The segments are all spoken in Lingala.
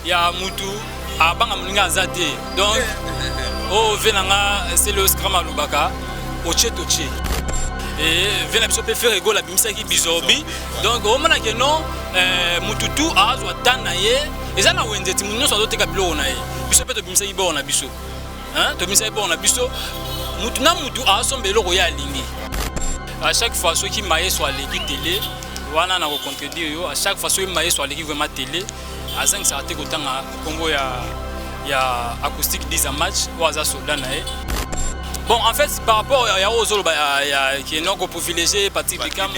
ya mutu abanga mulinga azate donc oh venanga c'est le scrum alubaka oche toche et vena biso pe faire ego la bimisa ki bizobi donc o mana ke non mututu azwa tana ye ezana wenzeti munyo so teka bilo na ye biso pe to bimisa ki bo na biso hein to bimisa bo na biso mutu na mutu asombelo ko ya lingi à chaque fois ceux qui maillent sur l'équipe télé wana na ko contredire yo à chaque fois ceux qui maillent sur l'équipe vraiment télé à 5 ça te kotanga Congo ya acoustique 10 en match ou aza soldat na ye. Bon en fait par rapport à Ozolo qui est non privilégié Patrick Beckham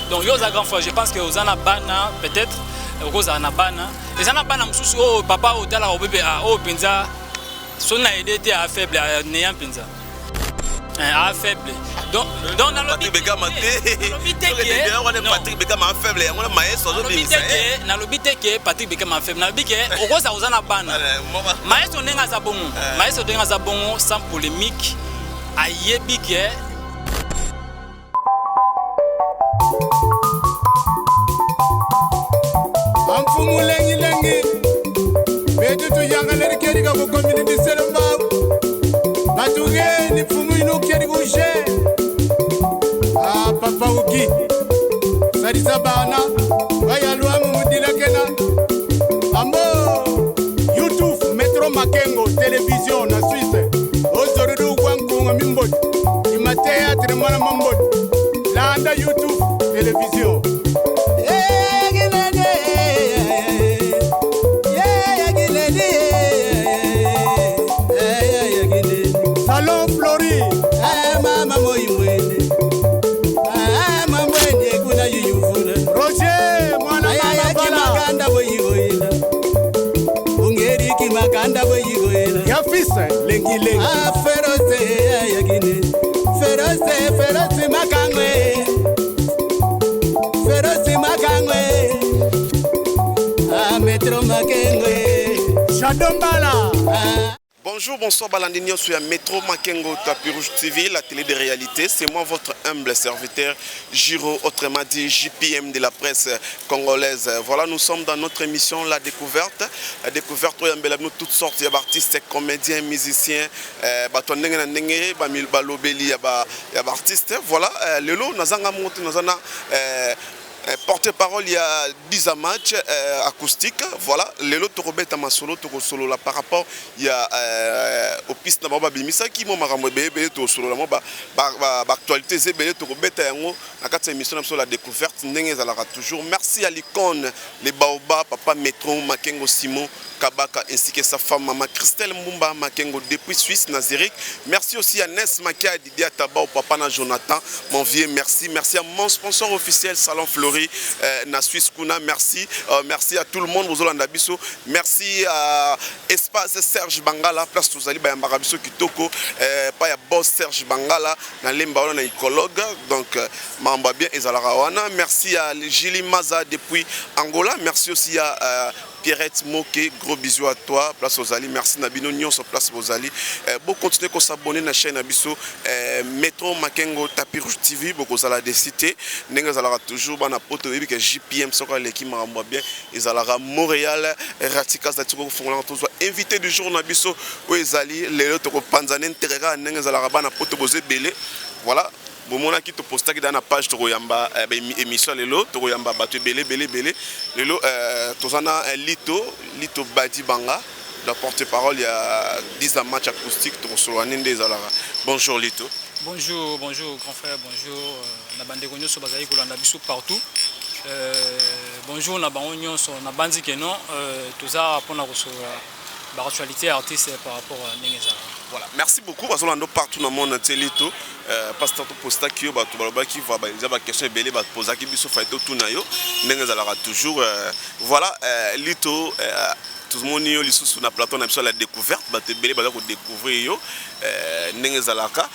donc yo za grand fois je pense que Ozana bana peut-être Ozana bana et Ozana bana mususu oh papa otala obebe oh penza sona aidé à faible néant penza à faible donc dans le Patrick Beckham Patrick Beckham a faible on a maestro na lobité que Patrick Beckham a faible na bike okoza ozana bana maestro ndenga za bongo maestro ndenga za bongo sans polémique ayebi que amfumu lengi betu tu yanga leri keri ka ko community selma batuge ni fumu ino keri ko je ah papa uki sarisa bana baya luamu mudila kena ambo YouTube Metro Makengo télévision na Suisse ozorudu kwankunga mimbo ima théâtre mwana mambo landa YouTube télévision Salon Flori mama moimwene mamwene kuna yuyufuna Roger mwana mama bala makanda boyigoyela ungeri ki makanda boyigoyela yafisa lengi ferose yagine ferose makangwe Metro Makengwe Chadombala. Bonjour, bonsoir, Balandinio sur Metro Makengo Tapis Rouge TV, la télé de réalité. C'est moi, votre humble serviteur, Giro, autrement dit JPM de la presse congolaise. Voilà, nous sommes dans notre émission La Découverte. La Découverte, où il y a toutes sortes d'artistes, comédiens, musiciens, artistes. Voilà, le lot, nous avons porte-parole, il y a 10 matchs acoustiques. Voilà, les lots de Masolo, solo là par rapport il y a au piste na bimisa qui mo makambo bébé to solo la mo ba actualité zebele to robeta yango na kati émission sur La Découverte ndenge ezalaka toujours. Merci à l'icône les Baoba papa Metro Makengo Simon Kabaka ainsi que sa femme maman Christelle Mbumba Makengo depuis Suisse Nazérique. Merci aussi à Ness Makia Didier Taba au papa na Jonathan mon vieux merci à mon sponsor officiel Salon Flori na Suisse Kuna merci à tout le monde Bozolanda biso merci à Espace Serge Bangala place tozali ba yambaka biso kitoko pa ya boss Serge Bangala na lemba wana na écologue donc mamba bien ezalaka wana merci à Gili Maza depuis Angola merci aussi à Pierrette Moké, gros bisous à toi, place aux Ali, merci Nabino Nyon sur place aux Ali. Bon continuez à s'abonner à la chaîne Abisso Metro Makengo Tapis Rouge TV, beaucoup à la décité. N'enga zalara toujours bana poto que JPM sera l'équipe maramba bien. Ils alara Montréal, Ratikas d'Atiko Fongolan tous invité du jour Nabisso où ils ali les autres Panzanen Terera n'enga zalara bana poto bosé belé. Voilà. Bomona qui te posta dans la page Toroyamba émission lelo Toroyamba batu belé lelo tozana lito badi banga la porte-parole il y a 10 matchs acoustiques Torosolane des alara. Bonjour Lito. Bonjour grand frère, bonjour na bande gonyo so bazali kolanda biso partout. Bonjour na bangonyo so na bandi que non toza pona recevoir la actualité artiste par rapport à Nengeza. Voilà, merci beaucoup parce qu'on partout dans le monde Lito parce que posta qui va qui va ba question belé ba poser qui biso faito tout nayo Nengeza toujours voilà Lito tout le monde yo lisu sur la plateforme sur La Découverte ba te belé ba ko découvrir yo Nengeza laka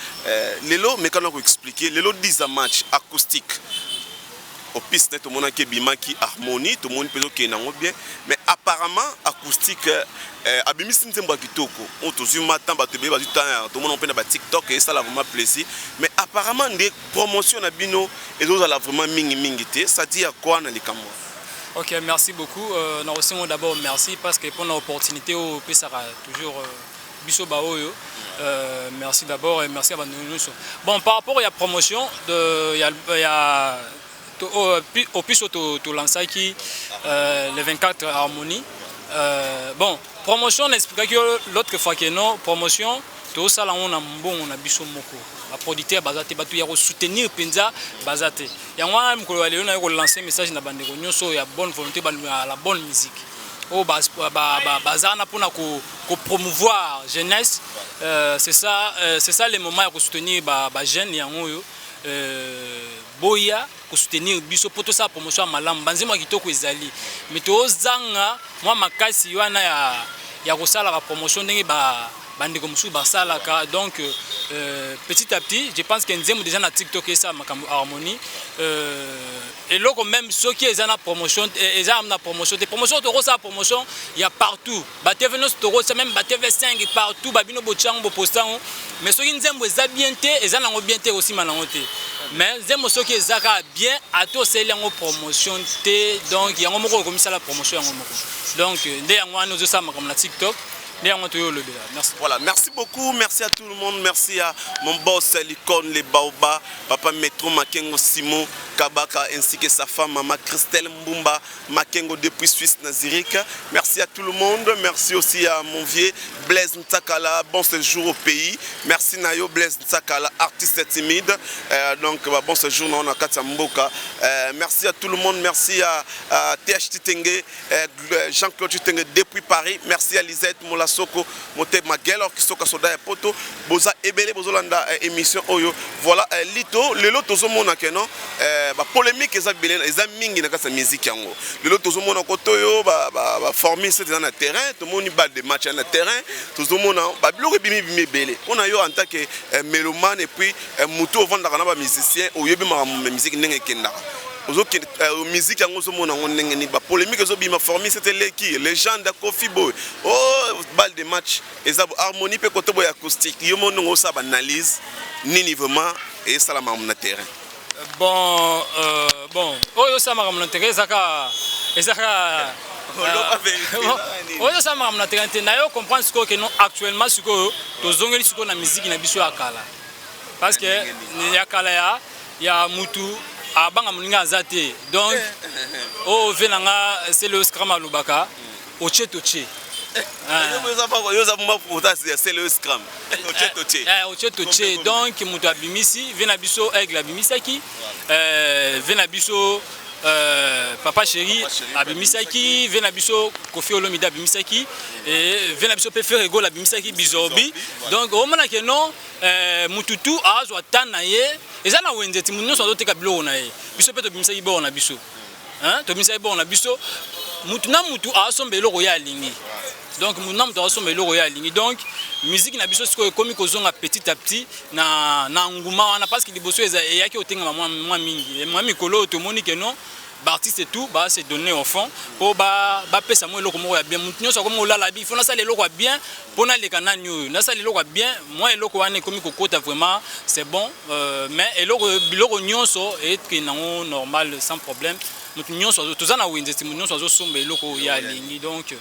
lelo mais quand on expliquer lelo 10 match acoustique au piste tout le monde qui bima qui harmonie tout le monde peut que nango bien mais apparemment acoustique abimisi nzembo kitoko on tozu matin ba te ba tout le monde on peut na TikTok et ça la vraiment plaisir mais apparemment des promotions na bino et d'autres la vraiment mingi té ça dit à quoi na likamwa. Ok, merci beaucoup. D'abord, merci parce que pour l'opportunité, ça toujours biso baoyo. Merci d'abord et merci à nous. Bon, par rapport à la promotion, il y a au plus au lancé qui le 24 Harmonie. Bon, promotion, on explique que l'autre fois que non, promotion, tout ça là on a bon, on a biso moko. La producteur bazate batu ya soutenir penza bazate. Ya moi mko aller on a lancer message na bande nyonso ya bonne volonté à la bonne musique. Oh bazana pour ko promouvoir jeunesse. C'est ça les moments à soutenir ba jeunes yango yo. Boya ko soutenir biso poto sa promotion malamu banzima kitoko ezali. Mais to zanga moi makasi wana ya ko sala la promotion ndenge bande comme sous basalaka donc petit à petit je pense qu'il y a déjà na TikTok et ça Harmonie et là quand même ceux qui ont la promotion et ça na promotion des promotions de ça promotion il y a partout batev nos toro c'est même batev 5 partout babino bochang bo postant mais ceux qui nzembo za bien té et ça na bien té aussi manangote mais nzembo ceux qui zaka bien à tous c'est la promotion té donc il y a un moko comme ça la promotion donc ndé yango nous ça comme la TikTok. Merci. Voilà, merci beaucoup, merci à tout le monde, merci à mon boss, l'icône, les Baoba, Papa Metro Makengo Simon Kabaka ainsi que sa femme, Maman Christelle Mbumba Makengo depuis Suisse Nazirique. Merci à tout le monde, merci aussi à mon vieux Blaise Ntakala, bon séjour au pays. Merci Nayo Blaise Ntakala, artiste timide. Donc bon séjour on a Katamboka. Merci à tout le monde, merci à THT Tengue, Jean-Claude Tengue depuis Paris. Merci à Lisette Moula Soko mote magelo qui soka soda ya poto boza ebele bozolanda émission oyo voilà lito lelo tozomona ke non ba polémique eza belena eza mingi na kasa musique yango lelo tozomona kotoyo ba former c'est dans le terrain tout moni ba de match na terrain tozomona ba biloko bimi belé on a yo en tant que mélomane et puis muto vendre na ba musicien oyebi ma musique ndenge kendaka musique yango somona ngondenge ni ba polémique zo bima formé c'était l'équipe légende de Kofi Boy oh balle de match et Harmonie pe koto boy acoustique yo mono ça ba analyse ni niveusement et ça la na terrain bon oh ça ma na terrain ezaka oh ça ma na terrain na yo comprendre ce que non actuellement ce que tozongeli ce que na musique na biso akala parce que ya kala ya mutu abanga muninga azate donc oh venanga c'est le scrum à Lubaka oche toche c'est le scrum oche toche donc mutu abimisi vena biso aigle abimisaki vena biso Papa Chéri abimisaki vena biso Kofi Olomide abimisaki et vena biso pe faire ego abimisaki bizorbi donc au moment que non mututu azwa tanaye eza na wenzeti munyo so teka bilo na ye biso pe to bimisaki bo na biso hein to bimisaki bo na biso mutu na mutu asombe eloko ya lingi donc mutu na mutu asombe eloko ya lingi donc musique na biso siko ekomi kozonga petit à petit na nguma wana parce que liboso eza yaki otenga mwa mingi mwa mikolo to moni que non artiste et tout bah c'est donné au fond pour ba pesa moi eloko moko ya bien mutu nyonso comme olala bi fona ça eloko bien pona le kananyo na ça eloko bien moi eloko wana ekomi kokota vraiment c'est bon mais eloko biloko nyonso et que nango normal sans problème mutu nyonso tozana winzeti mutu nyonso zo somba eloko ya lingi donc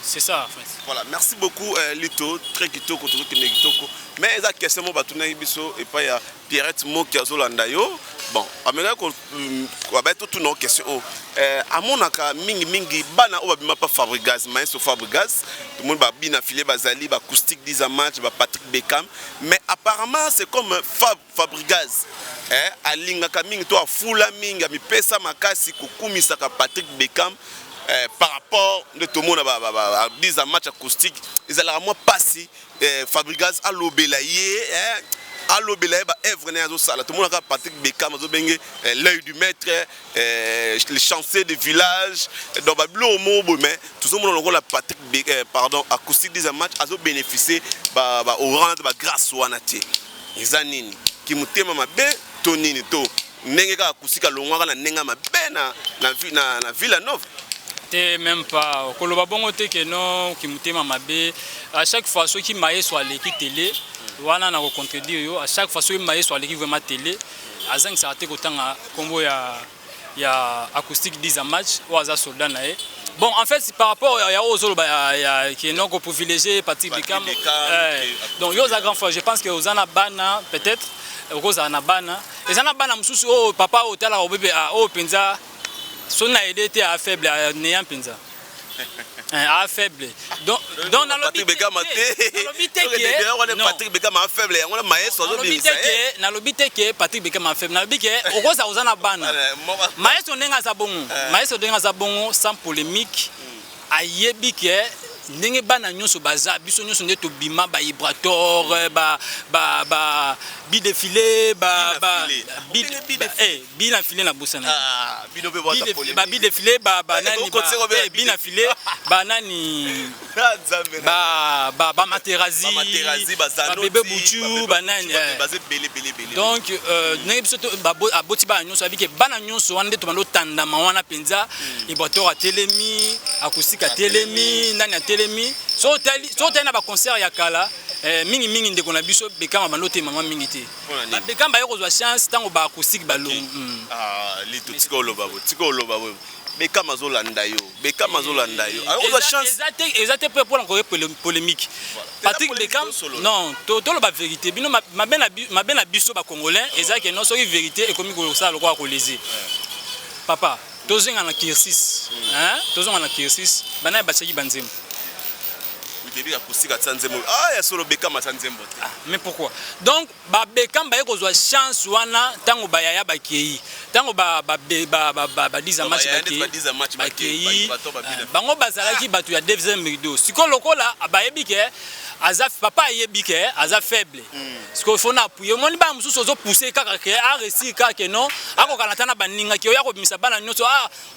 c'est ça en fait. Voilà, merci beaucoup Lito, très kitoko kitoko. Mais eza question mo batuna biso et pas ya Pierrette mo ki azolanda yo. Bon, amena ko ba tout nos questions. Amonaka mingi bana o babima pas Fabregas, maestro Fabregas, tout le monde ba bina filé bazali ba acoustique 10 match ba Patrick Beckham, mais apparemment c'est comme Fabregas. Alingaka mingi to afula mingi mi pesa makasi kukumisa ka Patrick Beckham. Par rapport à tout le monde à 10 matchs acoustiques, ils allaient à moi passer Fabregas à l'obélaïe, à l'obélaïe, œuvre n'est pas tout le monde a Patrick Beckham, l'œil du maître, les chansons des villages, dans Babylon, mais tout le monde a Patrick pardon acoustique 10 matchs, a bénéficié au rang de grâce ou anaté. Ils anini qui m'ont ma bé tonini to n'enga acoustique à l'ongwa na n'enga ma bé na Villanova. Même pas koloba bongo te que non qui mutema mabe à chaque fois ceux qui maillé sur l'équipe télé wana na ko contredire yo à chaque fois ceux qui maillé sur l'équipe vraiment télé azang ça te kotanga kombo ya ya acoustique 10 match ou aza soldat nae. Bon, en fait, par rapport à Ozolo, qui est non privilégié, Patrick Bekam. Donc, il y a grand fois, je pense que Ozana Bana, peut-être, Ozana Bana. Et Zana Bana, oh, papa, au tel, au bébé, au Penza, son aide était à faible, à néant Penza. À faible. Donc, dans le Patrick Bekam a Patrick Bekam a faible. On a maestro. Dans le but que Patrick Bekam a faible. Dans le but que au cause Ozana Bana. Maestro nenga zabongo. Maestro nenga zabongo sans polémique. Ayebi que ndenge bana nyonso baza biso nyonso nde to bima ba vibrator ba bi défilé bi na filé na bosana bi défilé ba nani bi na filé ba nani ba materazi ba bébé bouchu ba nani donc ndenge biso to ba boti ba nyonso abi ke bana nyonso wana nde to mando tanda ma wana penza vibrator a telemi acoustique a telemi nani a telemi so tali na ba concert ya kala mingi ndeko na biso Bekam balote mama mingi te Bekam ba yoko chance tango ba acoustique balong lito tikolo babo Bekam azolanda yo a chance exacte pour encore polémique Patrick Bekam non to lo ba vérité bino ma bena biso ba congolais ezaki non so vérité économique ko ça le quoi ko léser papa tozinga na kirsis tozinga na kirsis bana ba cheki banzemo. Mais pourquoi? Donc, Bekam ba kozwa chance wana tango ba yaya ba kei. Tango ba 10 match ba kei. Bango bazalaki batu ya deuxième rideau. Siko lokola ba yebike azaf papa yebike aza faible. Siko fona appuyer moni ba mususu zo pousser kaka ke a réussir kaka non. Ako kanatana baninga ki oya ko bimisa bana nyonso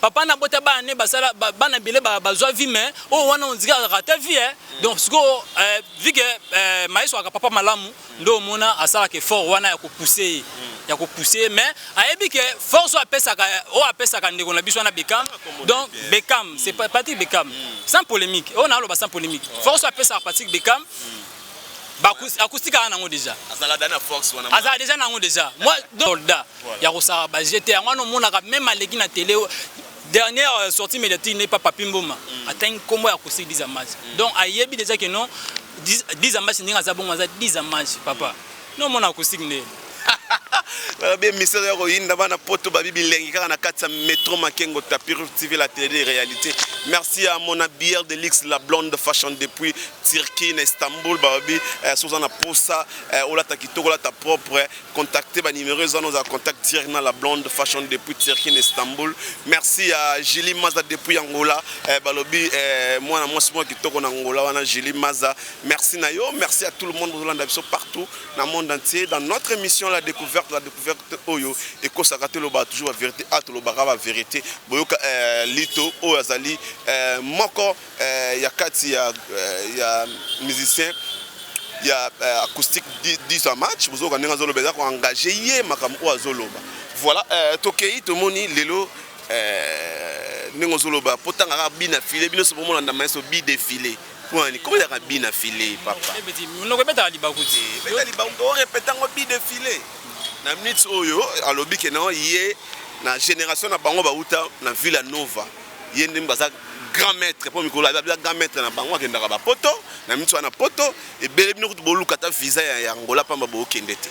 papa na bota ba ne basala bana bele ba zwa vie mais o wana on diga rata vie donc siko vu que maïs wa papa malamu ndo mona asala ke fort wana ya ko pousser mais ayebi ke force apesa ka ndeko na biso na Bekam donc Bekam c'est pas Patrick Bekam sans polémique on a lo sans polémique force apesa Patrick Bekam ba acoustique ana ngo déjà azala dana force wana azala déjà nango déjà moi soldat ya ko sa ba jeter ngwana mona ka même aleki na télé dernière sortie médiatique n'est pas Papi Mboma atteint comme acoustique 10 match donc ayebi déjà que non 10 match ninga za bongo za 10 match papa non mon acoustique né bien mystère ya koyinda bana poto babibi lengi kaka na kati ya métro Makengo Tapir TV la télé réalité. Merci à mon bière de Lix la blonde fashion depuis Turquie Istanbul babi Suzana Posa ola ta kitoko la ta propre contacter ba numéro za nous a contact directement la blonde fashion depuis Turquie Istanbul. Merci à Julie Maza depuis Angola balobi moi na moi kitoko na Angola wana Julie Maza. Merci Nayo, merci à tout le monde partout dans le monde entier dans notre émission la découverte oyo et ko sakate lo ba toujours la vérité to lo ba vérité boyoka lito o azali moko ya kati ya musicien ya acoustique 10 match bozoka ndenga zolo beza ko engager ye makam o azoloba voilà tokei to moni lelo ndengo zoloba potanga ka bina filé bino so bomona ndama so bi défilé comment il y a bien affilé papa on répète à libakuti on répète ngo bi défilé na minute oyo alobi ke na yé na génération na bango ba uta na Villa Nova yé ndimba grand maître pour mikolo ba grand maître na bango akendaka ba poto na minute na poto et bele bino kutu boluka ta visa ya Angola pamba bo kendete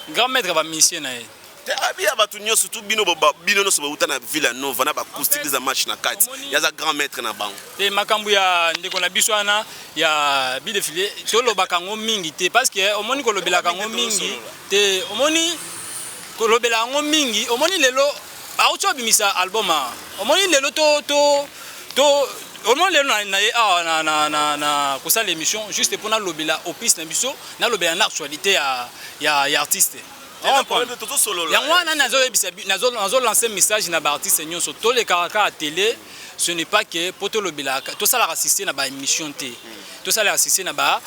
grand maître ba mission na ye te abia batu nyonso tout bino no so ba uta na Villa Nova na ba acoustique des match na kati ya za grand maître na bango te makambu ya ndeko na biso ana ya bi défilé tolo bakango mingi te parce que omoni ko lobela kango mingi te omoni ko lobela kango mingi omoni lelo ba ucho bimisa album omoni lelo to omoni lelo na kosa l'émission juste pour na lobela opis na biso na lobela na actualité ya artiste nazo lancer message na ba artiste nyonso to le karaka à télé ce n'est pas que pour to lobela to ça la assister na ba émission té to ça la assister na ba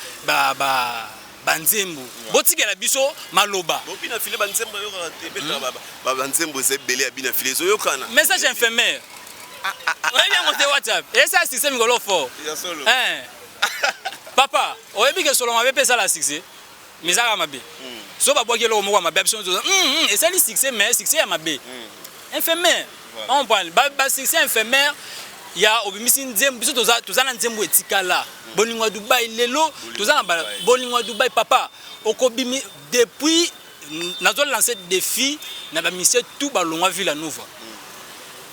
banzembo botikela biso maloba bopina filé banzembo yo tebeta ba banzembo zebele abina filé zo yokana message infirmière bien côté WhatsApp et ça système ngolo fort papa oyebi que solo mabe pesa la succès misaka mabe so ba boki lo mo mabe absolument et ça li succès mais succès ya mabe infirmière On parle succès éphémère. Il y a obimisi nzembo biso tozana nzembo etikala bolingwa Dubaï lelo tozana bolingwa Dubaï papa okobimi depuis nazo lancer défi na ba mission tout balongwa Villanova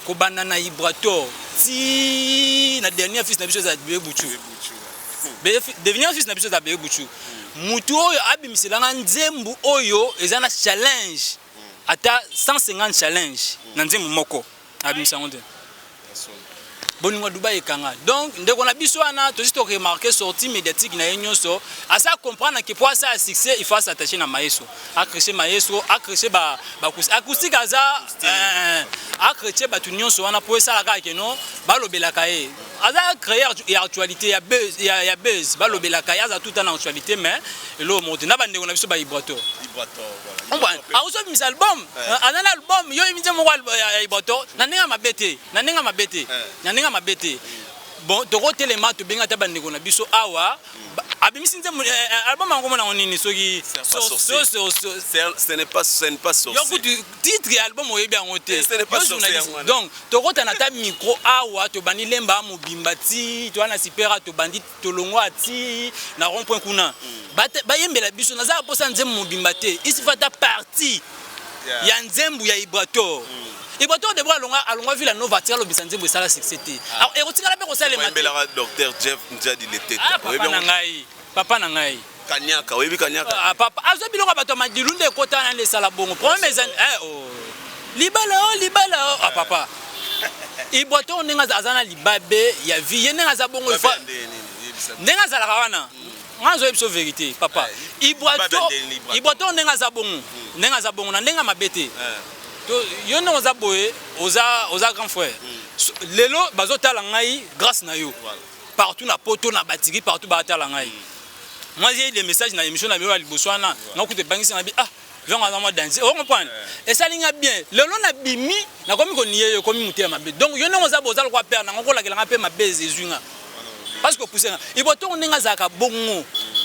ko banana Ibrator ti na dernier fils na biso za Bebuchu devenir fils na biso za Bebuchu mutu oyo abimiselanga nzembo oyo ezana challenge ata 150 challenge na nzembo moko abimisango te Boningwa Dubaï kanga. Donc ndeko na biso ana to sito remarquer sortie médiatique na nyonso asa comprendre que pour ça succès il faut s'attacher na maestro accrocher maestro accrocher ba acoustique aza accrocher ba tout nyonso wana pour ça la ka ke non ba lobela kae aza créer actualité ya buzz ba lobela kae aza tout en actualité mais lo monte na ba ndeko na biso ba Ibrator voilà a uso mis album anana album yo imite mo ya Ibrator na ninga mabete mabete bon toko telema to benga taba ndeko na biso awa abimisi nzembo album ngoma na nini soki ce n'est pas sorcier yo titre album oyebi yango te donc toko tana ta micro awa to bani lemba mobimba ti to ana sipera to bandi to longwa ti na rond point kuna ba yembela biso naza posa nzembo mobimba te isifata partie ya nzembo ya Ibrator Ibrator de alonga Villanova tira lobisa nzembo esala succès. Alors erotikala pe ko sala le matin. Docteur Jeff Njadi lete. Papa na ngai. Kanyaka, oyebi kanyaka. Papa azo biloko bato madilunde ekota na le sala bongo. Premier libala papa. Ibrator nenga azana libabe ya vie yenga za bongo ifa. Nenga za la wana. Ngazo ebiso vérité papa. Ibrator nenga za bongo na nenga mabete. Yo no oza boye oza grand frère lelo bazotala ngai grâce na yo partout na poto na batiki partout batala ngai moi j'ai des messages na émission na bio liboswana na kute bangisi na bi viens à moi danser on comprend et ça linga bien lelo na bimi na komi ko nié yo komi muté mabe donc yo no oza boza kwa père na ngoko la kelanga pe mabe zezunga parce que pousser Ibrator ninga zaka bongo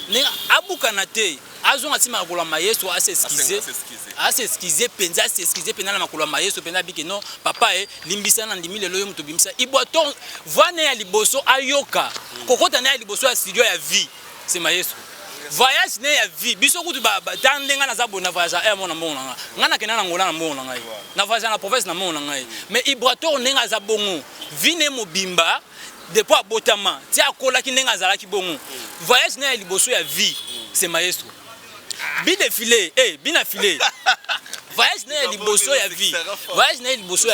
ninga abukana te azonga tima kola maestro asesquiser penza na makolo maestro penza bike non papa limbisa na ndimi lelo yo muto bimisa Ibrator voine ya liboso ayoka kokota na ya liboso ya studio ya vie c'est maestro voyage ne ya vie biso kutu ba tandenga na zabona voyage mona mona ngana kenana ngola na mona ngai na voyage na province na mona ngai mais Ibrator nenga za bongo vine mobimba depuis abotama ti akola ki nenga zala ki bongo voyage ne ya liboso ya vie c'est maestro bi défilé bina filé voyage na liboso ya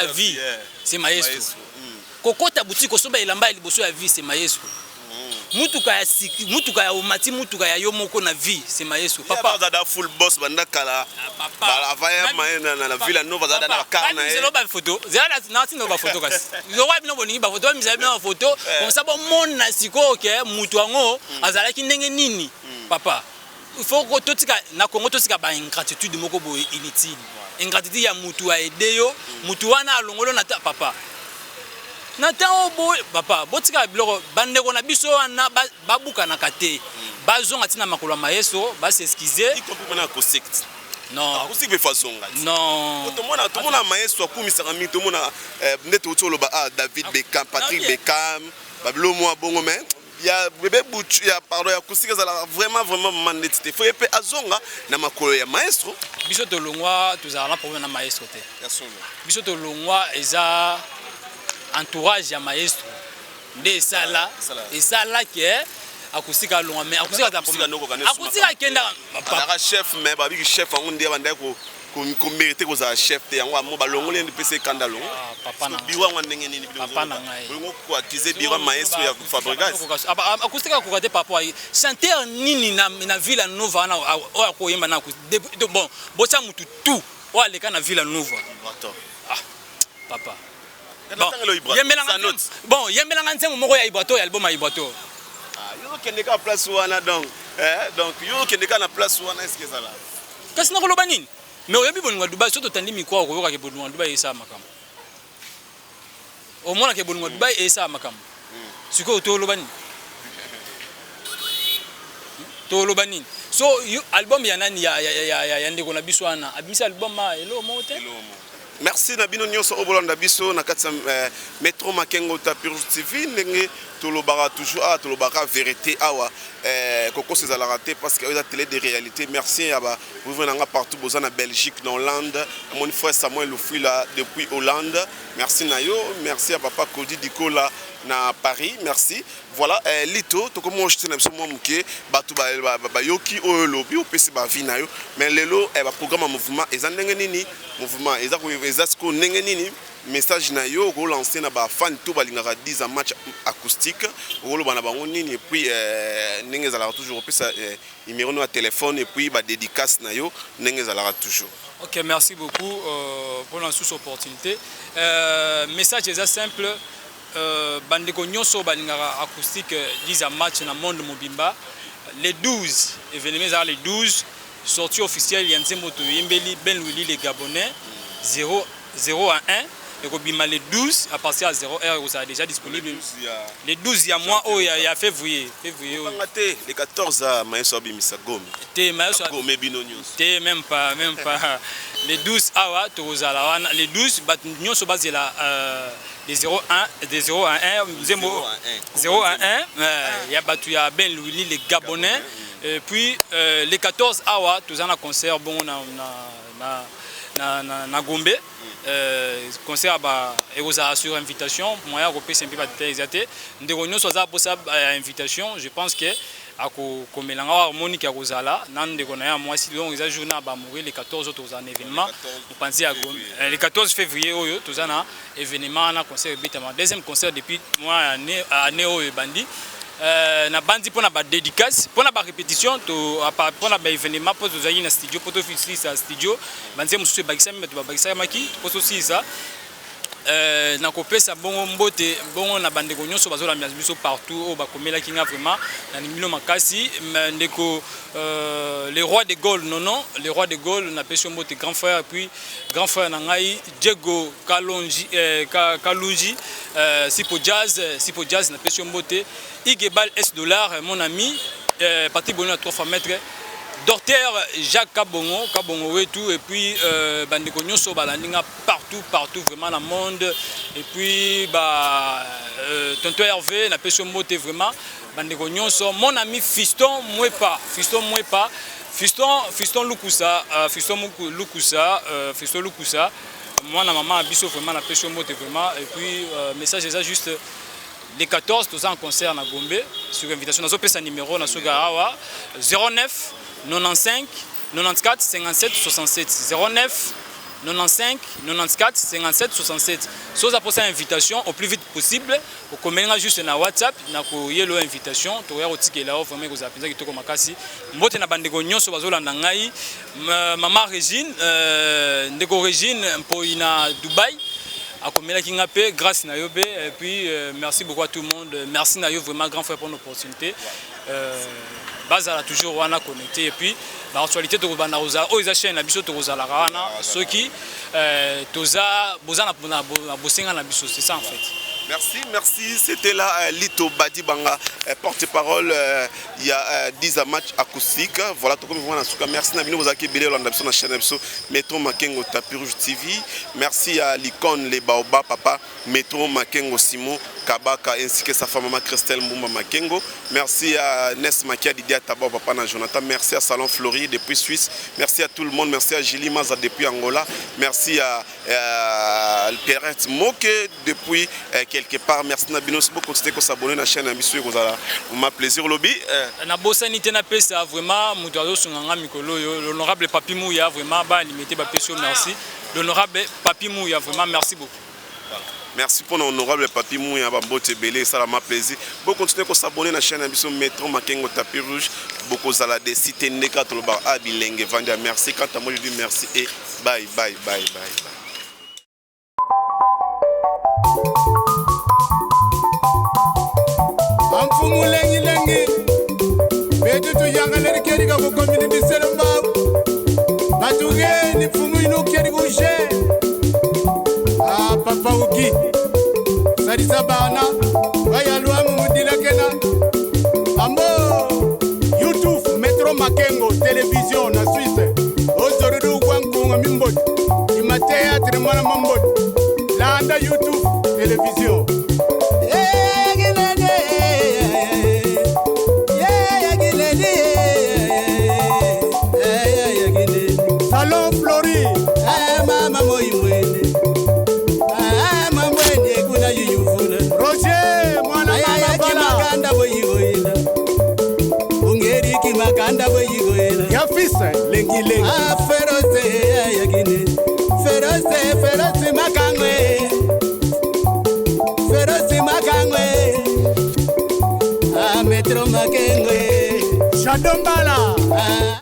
vie c'est maestro kokota boutique osoba elamba ya liboso ya vie c'est maestro mutuka ya omati mutuka ya yo moko na vie c'est maestro papa da full boss banda kala bala vaya maena na Villanova da na karna zelo ba photo zela na tino ba photo kasi zo wa bino boningi ba photo mi zabi na photo comme ça bon mona siko ke mutu ango azala ki ndenge nini papa il faut que totika na Congo totika ba ingratitude moko bo inutile ingratitude ya mutu a aider yo mutu wana alongolo na papa na tango bo papa botika biloko bandeko na biso wana babuka na kate bazonga tina makolo maestro ba s'excuser il comprend na acoustique non acoustique façon non tout le monde maestro akumisaka mi tout le monde ndeto otolo ba David Beckham Patrick Beckham bablo mo bongo mais il y a bébé bouchu ya pardon ya acoustique ça vraiment mandetité faut epé azonga na makolo ya maestro biso to longwa tozala problème na maestro te biso to longwa eza entourage ya maestro nde sala ke acoustique longwa mais acoustique ta problème acoustique kenda papa chef mais babi chef on ndé banda ko mériter ko za chef te yango mo balongo le PC kandalo papa na biwa ngandenge nini papa na ngai bongo ko accuser biwa maestro ya Fabregas acoustique ko kate papa chanteur nini na Villanova na o ko yemba na bon bocha mutu tout o aleka na Villanova papa bon yembelanga nzembo moko ya Ibrator ya album ya Ibrator yo kendeka place wana donc yo kendeka na place wana est-ce que ça là kasi na koloba nini mais oyebi boningwa Dubaï soto tandi mikwa ko yoka ke boningwa Dubaï esa makambo o mona ke boningwa Dubaï esa makambo siko to loba nini so album ya nani ya ndeko na biso wana abimisa album ma elo mote Merci Nabino Nyonso Obolanda Biso na katsa Metro Makengo Tapirus TV ndenge tolobara toujours tolobara vérité awa koko c'est la raté parce que la télé de réalité. Merci aba vous venez partout bozana Belgique dans Hollande mon frère Samuel Loufui là depuis Hollande. Merci Nayo, merci à papa Kodi Dikola na Paris, merci. Voilà lito to comme je t'aime so momuke batu ba yoki o lobi o pesi ba vi nayo mais lelo ba programme mouvement ezandenge nini mouvement ezako ndenge nini message na yo ko lancer na ba fan to balingaka 10 match acoustique ko bana bango nini et puis ndenge ezalaka toujours pesa numéro na téléphone et puis ba dédicace na yo ndenge ezalaka toujours. OK, merci beaucoup pour la sous-opportunité. Message est simple. Bandeko nyonso balingaka acoustique 10 match na monde mobimba les 12 événements les 12 sorties officielles ya Nzembo Toyembeli Ben Louis les Gabonais 0 à 1 et kobima les 12 à partir à 0h vous avez déjà disponible les 12 ya mois il y a février les 14 à Maïso Bimisa Gom té Maïso Gomé Bino News té même pas les 12 awa tozala wana les 12 bat nyonso bazela des 0 à 1 0 à 1 il y a batu ya Ben Louis les Gabonais et puis les 14 awa tozana concert bon na Gombe concert ba eoza sur invitation moya repérer un peu pas détails exact ndeko nyonso za posa invitation je pense que ako komelanga harmonique ya kozala nande kona ya moi si donc les journée ba mourir les 14 autres en événement vous pensez à le 14 février oyo tozana événement na concert bitama deuxième concert depuis moi année oyo bandi na bandi pona ba dédicace pona ba répétition to pona ba événement pour tozali na studio pour to fixer sa studio banze mususu bakisa mais to bakisa maki pour aussi ça na kopesa bongo mbote bongo na bandeko nyonso bazola biso partout au bakomela kinga vraiment na nimino makasi ndeko les rois de Gaulle non les rois de Gaulle na pesi mbote grand frère et puis grand frère na ngai Diego Kalonji Sipo Jazz na pesi mbote Igebal S dollar mon ami parti bonheur 3 fois maître Docteur Jacques Kabongo et tout et puis bandeko nyonso balandinga partout vraiment dans le monde et puis tonton Hervé na peso moté vraiment bandeko nyonso mon ami Fiston Mwepa Fiston Lukusa moi na maman biso vraiment na peso moté vraiment et puis message est juste les 14 tous en concert na Gombe sur invitation nazo pesa numéro na Sogarawa 09 95 94 57 67 09 95 94 57 67 soza pour cette invitation au plus vite possible au commencer juste na WhatsApp na ko yelo invitation to ya otike là vraiment ko zapinza kitoko makasi mbote na bandeko nyonso bazolanda ngai maman Régine ndeko Régine mpo ina Dubaï à Komela Kingape, grâce à Yobe, et puis merci beaucoup à tout le monde. Merci Nayo, vraiment grand frère pour l'opportunité. Bazala toujours wana connecté et puis l'actualité de Robana Rosa, oh ils achètent la biso de Rosa la Rana, ceux qui toza bozana bosenga na biso, c'est ça en fait. Merci. C'était là Lito Badi Banga, porte-parole. Il y a 10 matchs acoustiques. Voilà, tout comme vous voyez. Merci Nabino Bozaki Bélé, on a la chaîne Metro Makengo Tapirus TV. Merci à l'icône Les Baobab, papa Metro Makengo Simon Kabaka ainsi que sa femme maman Christelle Mouma Makengo. Merci à Nes Makia Didia Taba papa na Jonathan. Merci à Salon Fleury depuis Suisse. Merci à tout le monde. Merci à Julie Maza depuis Angola. Merci à Pierrette Moke depuis quelque part. Merci Nabino beaucoup de s'abonner à la chaîne Ambitieux. Ma plaisir lobby. Na bosanité na pesa vraiment mudazo sunganga mikolo l'honorable Papi Mouya vraiment ba limité ba peso merci. L'honorable Papi Mouya vraiment merci beaucoup. Merci pour l'honorable Papi Mouya Bambote Belé, ça m'a plaisir. Vous continuez à s'abonner à la chaîne Metro Makengo Tapis Rouge. Beaucoup de des sites Neka Toloba Abilenge Vandia. Merci. Quant à moi, je dis merci et bye. Amfumu lengi betu tu yanga leri keri ka ko komini biselomba batuge ni fumu ino keri ko je papa uki sarisa bana baya luamu mudila kena ambo YouTube Metro Makengo télévision na Suisse ozorudu kwa nkunga mimboti imatea Maître Mwana Mambot, Landa YouTube, télévision. Salon Flori, Roger, Mwana ya fils, lengi lengi. Feroce makangwe Metro Makengwe Shadombala.